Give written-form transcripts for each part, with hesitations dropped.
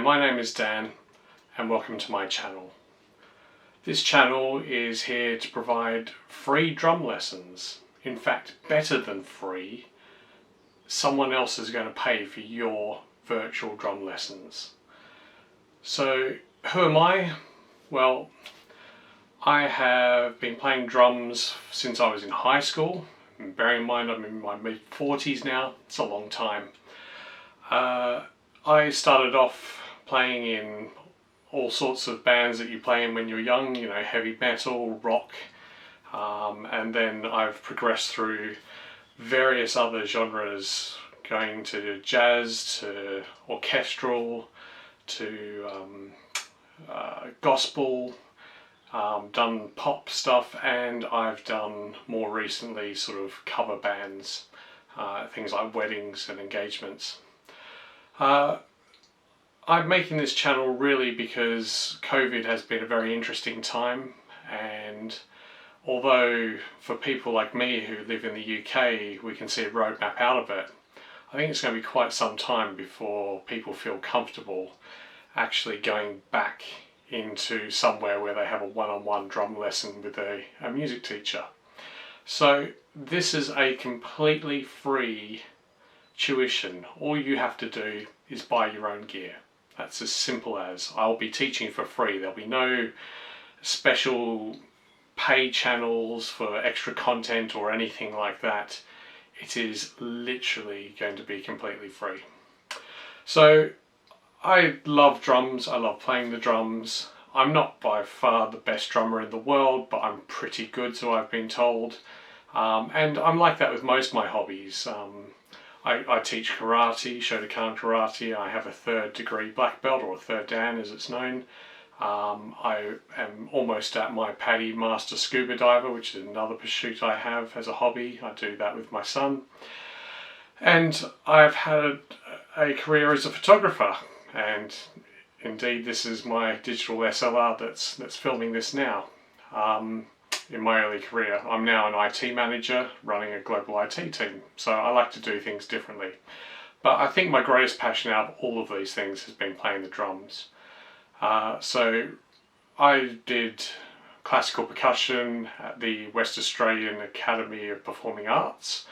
my name is Dan and welcome to my channel. This channel is here to provide free drum lessons. In fact, better than free. Someone else is going to pay for your virtual drum lessons. So, who am I? Well, I have been playing drums since I was in high school. And bearing in mind I'm in my mid-40s now, it's a long time. I started off playing in all sorts of bands that you play in when you're young, you know, heavy metal, rock, and then I've progressed through various other genres, going to jazz, to orchestral, to gospel, done pop stuff, and I've done more recently sort of cover bands, things like weddings and engagements. I'm making this channel really because COVID has been a very interesting time, and although for people like me who live in the UK we can see a roadmap out of it, I think it's going to be quite some time before people feel comfortable actually going back into somewhere where they have a one-on-one drum lesson with a music teacher. So this is a completely free tuition. All you have to do is buy your own gear. That's as simple as. I'll be teaching for free. There'll be no special pay channels for extra content or anything like that. It is literally going to be completely free. So I love drums. I love playing the drums. I'm not by far the best drummer in the world, but I'm pretty good, so I've been told. And I'm like that with most of my hobbies. I teach karate, Shotokan karate. I have a 3rd degree black belt, or a 3rd Dan as it's known. I am almost at my PADI Master Scuba Diver, which is another pursuit I have as a hobby. I do that with my son. And I've had a career as a photographer, and indeed this is my digital SLR that's filming this now. In my early career, I'm now an IT manager running a global IT team, so I like to do things differently. But I think my greatest passion out of all of these things has been playing the drums. So I did classical percussion at the West Australian Academy of Performing Arts,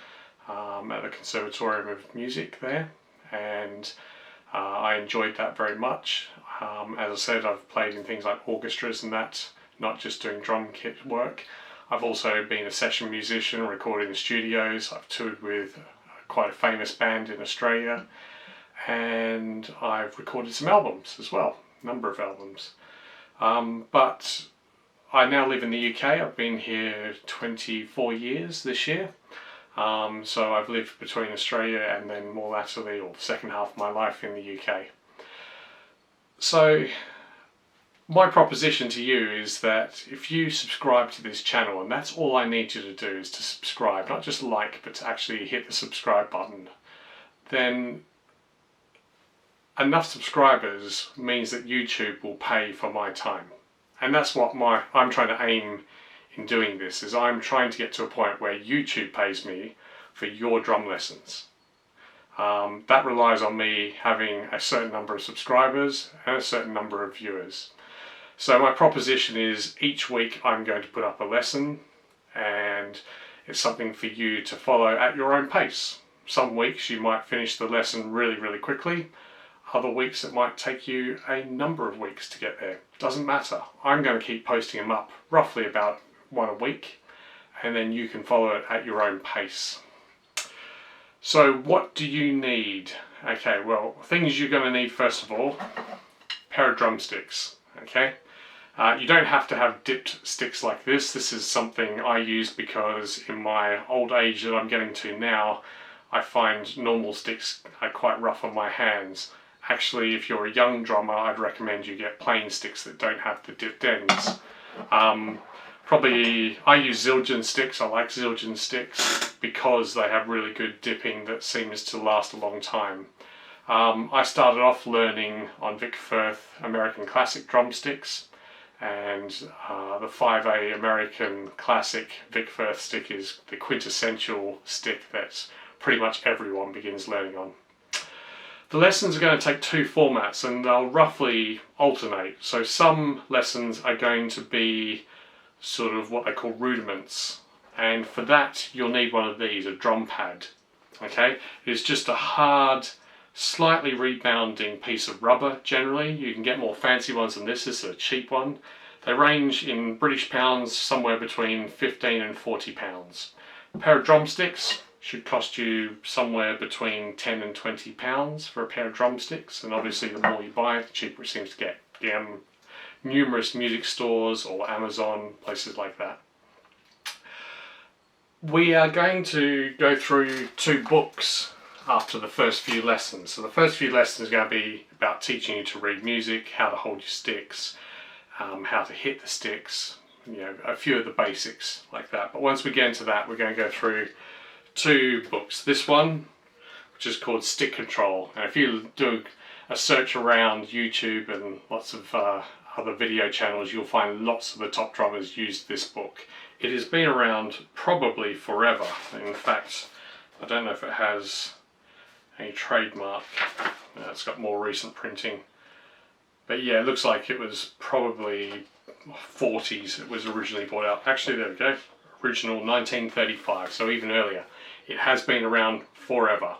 at the Conservatorium of Music there, and I enjoyed that very much. As I said, I've played in things like orchestras and that, not just doing drum kit work. I've also been a session musician, recording in studios. I've toured with quite a famous band in Australia, and I've recorded some albums as well, a number of albums. But I now live in the UK. I've been here 24 years this year. So I've lived between Australia and then more latterly, or the second half of my life, in the UK. So my proposition to you is that if you subscribe to this channel, and that's all I need you to do is to subscribe, not just like, but to actually hit the subscribe button, then enough subscribers means that YouTube will pay for my time. And that's what I'm trying to aim in doing this, is I'm trying to get to a point where YouTube pays me for your drum lessons. That relies on me having a certain number of subscribers and a certain number of viewers. So my proposition is each week I'm going to put up a lesson, and it's something for you to follow at your own pace. Some weeks you might finish the lesson really quickly. Other weeks it might take you a number of weeks to get there. Doesn't matter. I'm going to keep posting them up roughly about one a week, and then you can follow it at your own pace. So what do you need? Okay, well, things you're going to need first of all, pair of drumsticks. Okay, you don't have to have dipped sticks like this. This is something I use because in my old age that I'm getting to now, I find normal sticks are quite rough on my hands. Actually, if you're a young drummer, I'd recommend you get plain sticks that don't have the dipped ends. Probably, I use Zildjian sticks. I like Zildjian sticks because they have really good dipping that seems to last a long time. I started off learning on Vic Firth American Classic drumsticks, and the 5A American Classic Vic Firth stick is the quintessential stick that pretty much everyone begins learning on. The lessons are going to take two formats and they'll roughly alternate. So some lessons are going to be sort of what they call rudiments. And for that, you'll need one of these, a drum pad. Okay, it's just a hard, slightly rebounding piece of rubber generally. You can get more fancy ones than this. This is a cheap one. They range in British pounds somewhere between 15 and 40 pounds. A pair of drumsticks should cost you somewhere between 10 and 20 pounds for a pair of drumsticks, and obviously the more you buy, the cheaper it seems to get. Numerous music stores or Amazon, places like that. We are going to go through 2 books after the first few lessons. So the first few lessons are going to be about teaching you to read music, how to hold your sticks, how to hit the sticks, a few of the basics like that. But once we get into that, we're going to go through 2 books. This one, which is called Stick Control, and if you do a search around YouTube and lots of other video channels, you'll find lots of the top drummers used this book. It has been around probably forever. In fact, I don't know if it has a trademark. It's got more recent printing, but yeah, it looks like it was probably 40s it was originally brought out. Actually, there we go, original 1935, so even earlier. It has been around forever,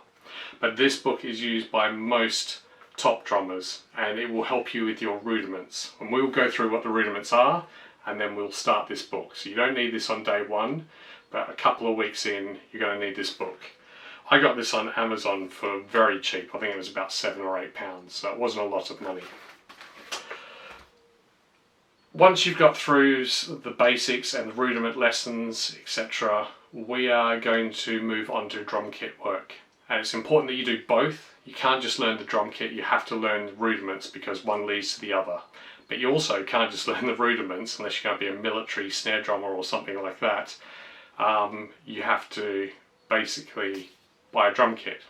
but this book is used by most top drummers and it will help you with your rudiments, and we'll go through what the rudiments are and then we'll start this book. So you don't need this on day one, but a couple of weeks in you're going to need this book. I got this on Amazon for very cheap. I think it was about 7 or 8 pounds, so it wasn't a lot of money. Once you've got through the basics and the rudiment lessons, etc., we are going to move on to drum kit work. And it's important that you do both. You can't just learn the drum kit, you have to learn the rudiments because one leads to the other. But you also can't just learn the rudiments unless you're going to be a military snare drummer or something like that. You have to basically buy a drum kit.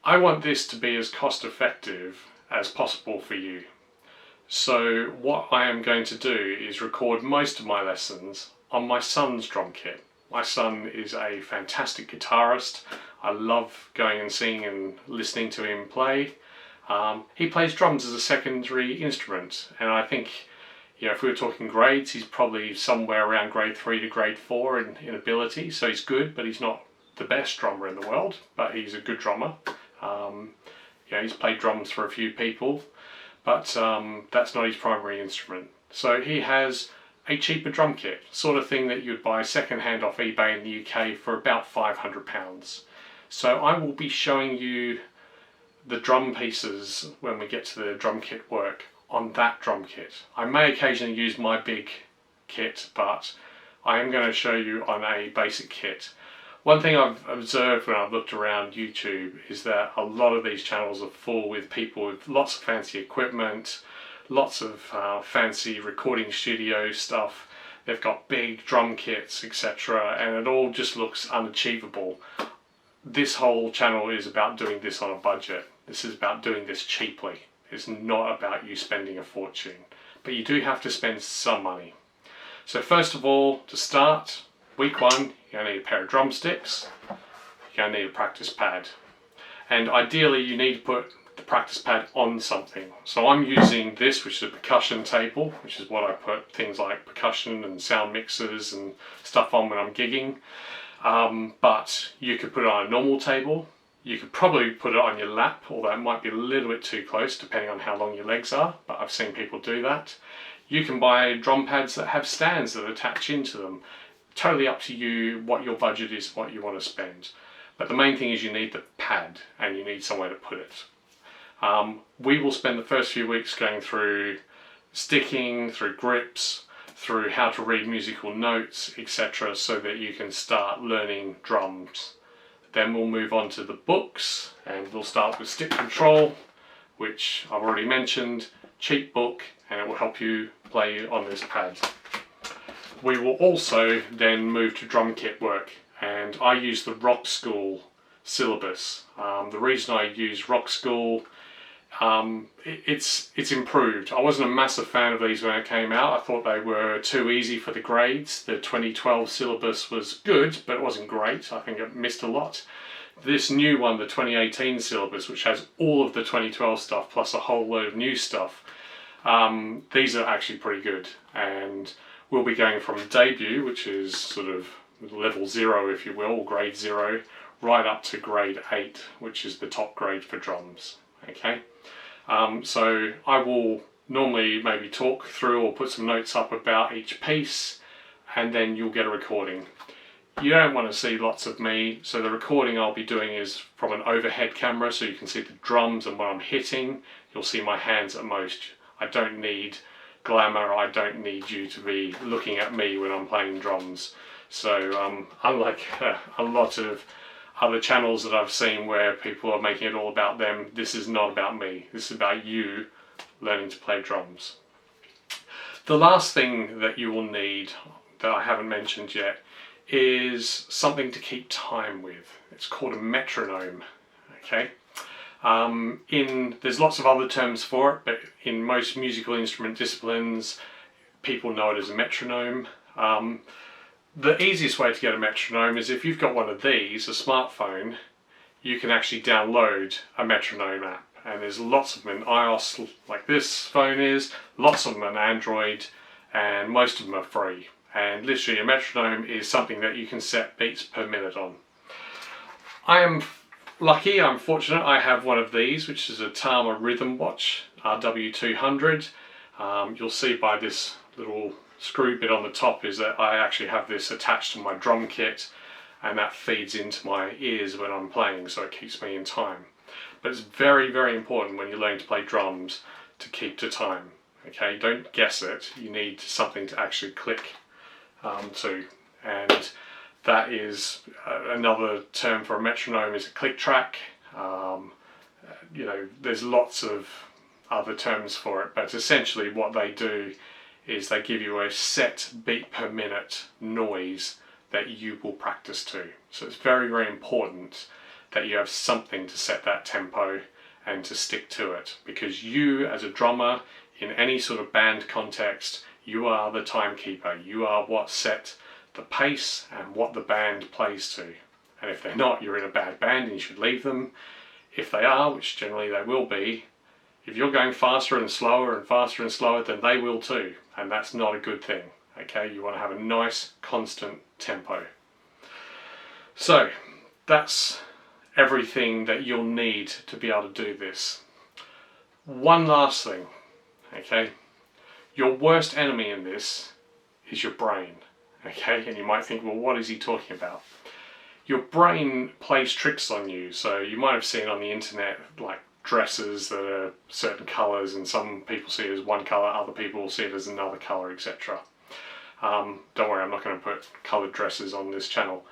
I want this to be as cost effective as possible for you. So what I am going to do is record most of my lessons on my son's drum kit. My son is a fantastic guitarist. I love going and seeing and listening to him play. He plays drums as a secondary instrument, and I think, if we were talking grades, he's probably somewhere around grade 3 to grade 4 in ability, so he's good, but he's not the best drummer in the world, but he's a good drummer. He's played drums for a few people, but that's not his primary instrument. So he has a cheaper drum kit, sort of thing that you'd buy second-hand off eBay in the UK for about £500. So I will be showing you the drum pieces when we get to the drum kit work on that drum kit. I may occasionally use my big kit, but I am going to show you on a basic kit. One thing I've observed when I've looked around YouTube is that a lot of these channels are full with people with lots of fancy equipment, lots of fancy recording studio stuff. They've got big drum kits, etc., and it all just looks unachievable. This whole channel is about doing this on a budget. This is about doing this cheaply. It's not about you spending a fortune, but you do have to spend some money. So first of all, to start, week 1, you're going to need a pair of drumsticks, you're going to need a practice pad, and ideally you need to put the practice pad on something. So I'm using this, which is a percussion table, which is what I put things like percussion and sound mixers and stuff on when I'm gigging. But you could put it on a normal table. You could probably put it on your lap, although it might be a little bit too close depending on how long your legs are, but I've seen people do that. You can buy drum pads that have stands that attach into them. Totally up to you what your budget is, what you want to spend. But the main thing is you need the pad and you need somewhere to put it. We will spend the first few weeks going through sticking, through grips, through how to read musical notes, etc., so that you can start learning drums. Then we'll move on to the books, and we'll start with Stick Control, which I've already mentioned, cheap book, and it will help you play on this pad. We will also then move to drum kit work, and I use the Rock School syllabus. The reason I use Rock School, it's improved. I wasn't a massive fan of these when it came out. I thought they were too easy for the grades. The 2012 syllabus was good, but it wasn't great. I think it missed a lot. This new one, the 2018 syllabus, which has all of the 2012 stuff plus a whole load of new stuff, these are actually pretty good. And we'll be going from debut, which is sort of level 0, if you will, or grade 0, right up to grade 8, which is the top grade for drums. Okay, so I will normally maybe talk through or put some notes up about each piece, and then you'll get a recording. You don't want to see lots of me, so the recording I'll be doing is from an overhead camera, so you can see the drums and what I'm hitting. You'll see my hands at most. I don't need glamour, I don't need you to be looking at me when I'm playing drums. So unlike a lot of other channels that I've seen where people are making it all about them, this is not about me. This is about you learning to play drums. The last thing that you will need, that I haven't mentioned yet, is something to keep time with. It's called a metronome. Okay. There's lots of other terms for it, but in most musical instrument disciplines, people know it as a metronome. The easiest way to get a metronome is if you've got one of these, a smartphone, you can actually download a metronome app. And there's lots of them in iOS, like this phone is, lots of them on Android, and most of them are free. And literally a metronome is something that you can set beats per minute on. I am lucky, I'm fortunate, I have one of these, which is a Tama Rhythm Watch RW200. You'll see by this little screw bit on the top is that I actually have this attached to my drum kit, and that feeds into my ears when I'm playing, so it keeps me in time. But it's very, very important when you're learning to play drums to keep to time. Okay, don't guess it. You need something to actually click to, and that is another term for a metronome is a click track. You know, there's lots of other terms for it, but essentially what they do is they give you a set beat per minute noise that you will practice to. So it's very, very important that you have something to set that tempo and to stick to it, because you as a drummer in any sort of band context, you are the timekeeper. You are what set the pace and what the band plays to. And if they're not, you're in a bad band and you should leave them. If they are, which generally they will be, if you're going faster and slower, then they will too. And that's not a good thing. Okay, you want to have a nice constant tempo. So that's everything that you'll need to be able to do this. One last thing, okay? Your worst enemy in this is your brain, okay? And you might think, well, what is he talking about? Your brain plays tricks on you. So you might have seen on the internet, like dresses that are certain colours, and some people see it as one colour, other people will see it as another colour, etc. Don't worry, I'm not going to put coloured dresses on this channel.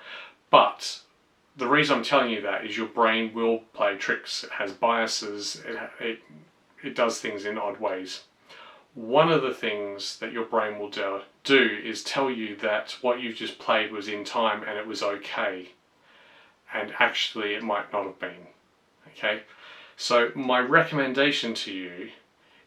But the reason I'm telling you that is your brain will play tricks. It has biases, it does things in odd ways. One of the things that your brain will do is tell you that what you've just played was in time and it was okay. And actually it might not have been. Okay? So my recommendation to you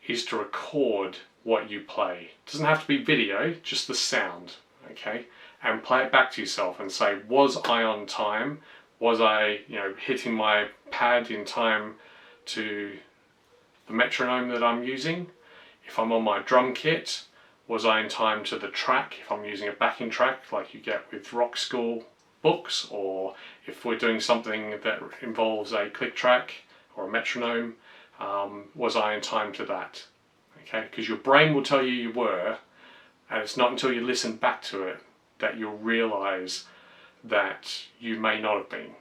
is to record what you play. It doesn't have to be video, just the sound. Okay? And play it back to yourself and say, was I on time? Was I, hitting my pad in time to the metronome that I'm using? If I'm on my drum kit, was I in time to the track? If I'm using a backing track like you get with rock school books, or if we're doing something that involves a click track or a metronome, was I in time to that? Okay, because your brain will tell you were, and it's not until you listen back to it that you'll realise that you may not have been.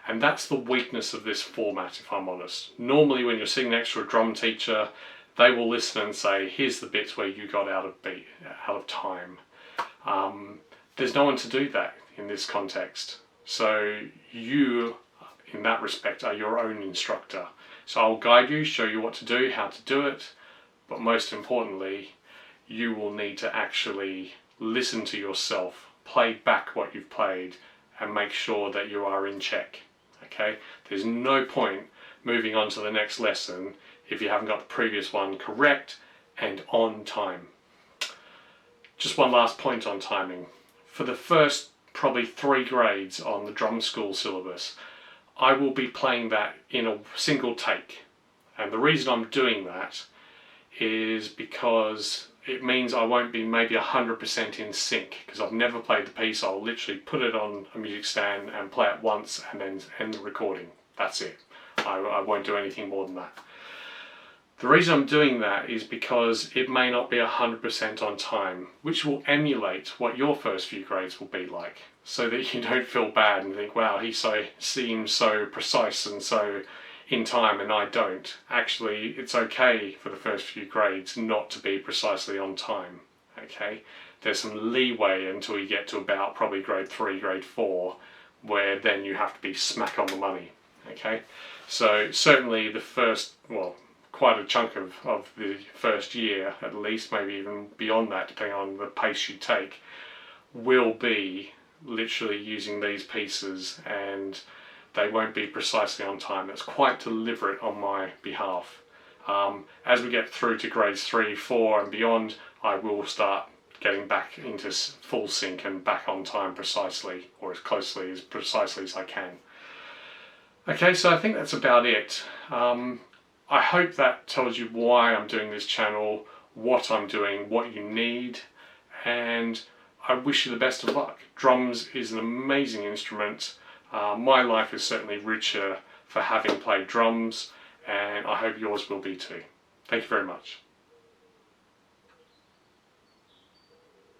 And that's the weakness of this format, if I'm honest. Normally when you're sitting next to a drum teacher, they will listen and say, here's the bits where you got out of time. There's no one to do that in this context. So you, in that respect, are your own instructor. So I'll guide you, show you what to do, how to do it, but most importantly, you will need to actually listen to yourself, play back what you've played, and make sure that you are in check. Okay? There's no point moving on to the next lesson if you haven't got the previous one correct and on time. Just one last point on timing. For the first probably 3 grades on the drum school syllabus, I will be playing that in a single take. And the reason I'm doing that is because it means I won't be maybe 100% in sync, because I've never played the piece. I'll literally put it on a music stand and play it once and then end the recording. That's it. I won't do anything more than that. The reason I'm doing that is because it may not be 100% on time, which will emulate what your first few grades will be like, so that you don't feel bad and think, wow, he seems so precise and so in time and I don't. Actually, it's okay for the first few grades not to be precisely on time. Okay, there's some leeway until you get to about probably grade 3, grade 4, where then you have to be smack on the money. Okay, so certainly the first, well, quite a chunk of the first year, at least, maybe even beyond that, depending on the pace you take, will be literally using these pieces, and they won't be precisely on time. That's quite deliberate on my behalf. As we get through to grades 3, 4 and beyond, I will start getting back into full sync and back on time precisely, or as closely as precisely as I can. Okay, so I think that's about it. I hope that tells you why I'm doing this channel, what I'm doing, what you need, and I wish you the best of luck. Drums is an amazing instrument. My life is certainly richer for having played drums, and I hope yours will be too. Thank you very much.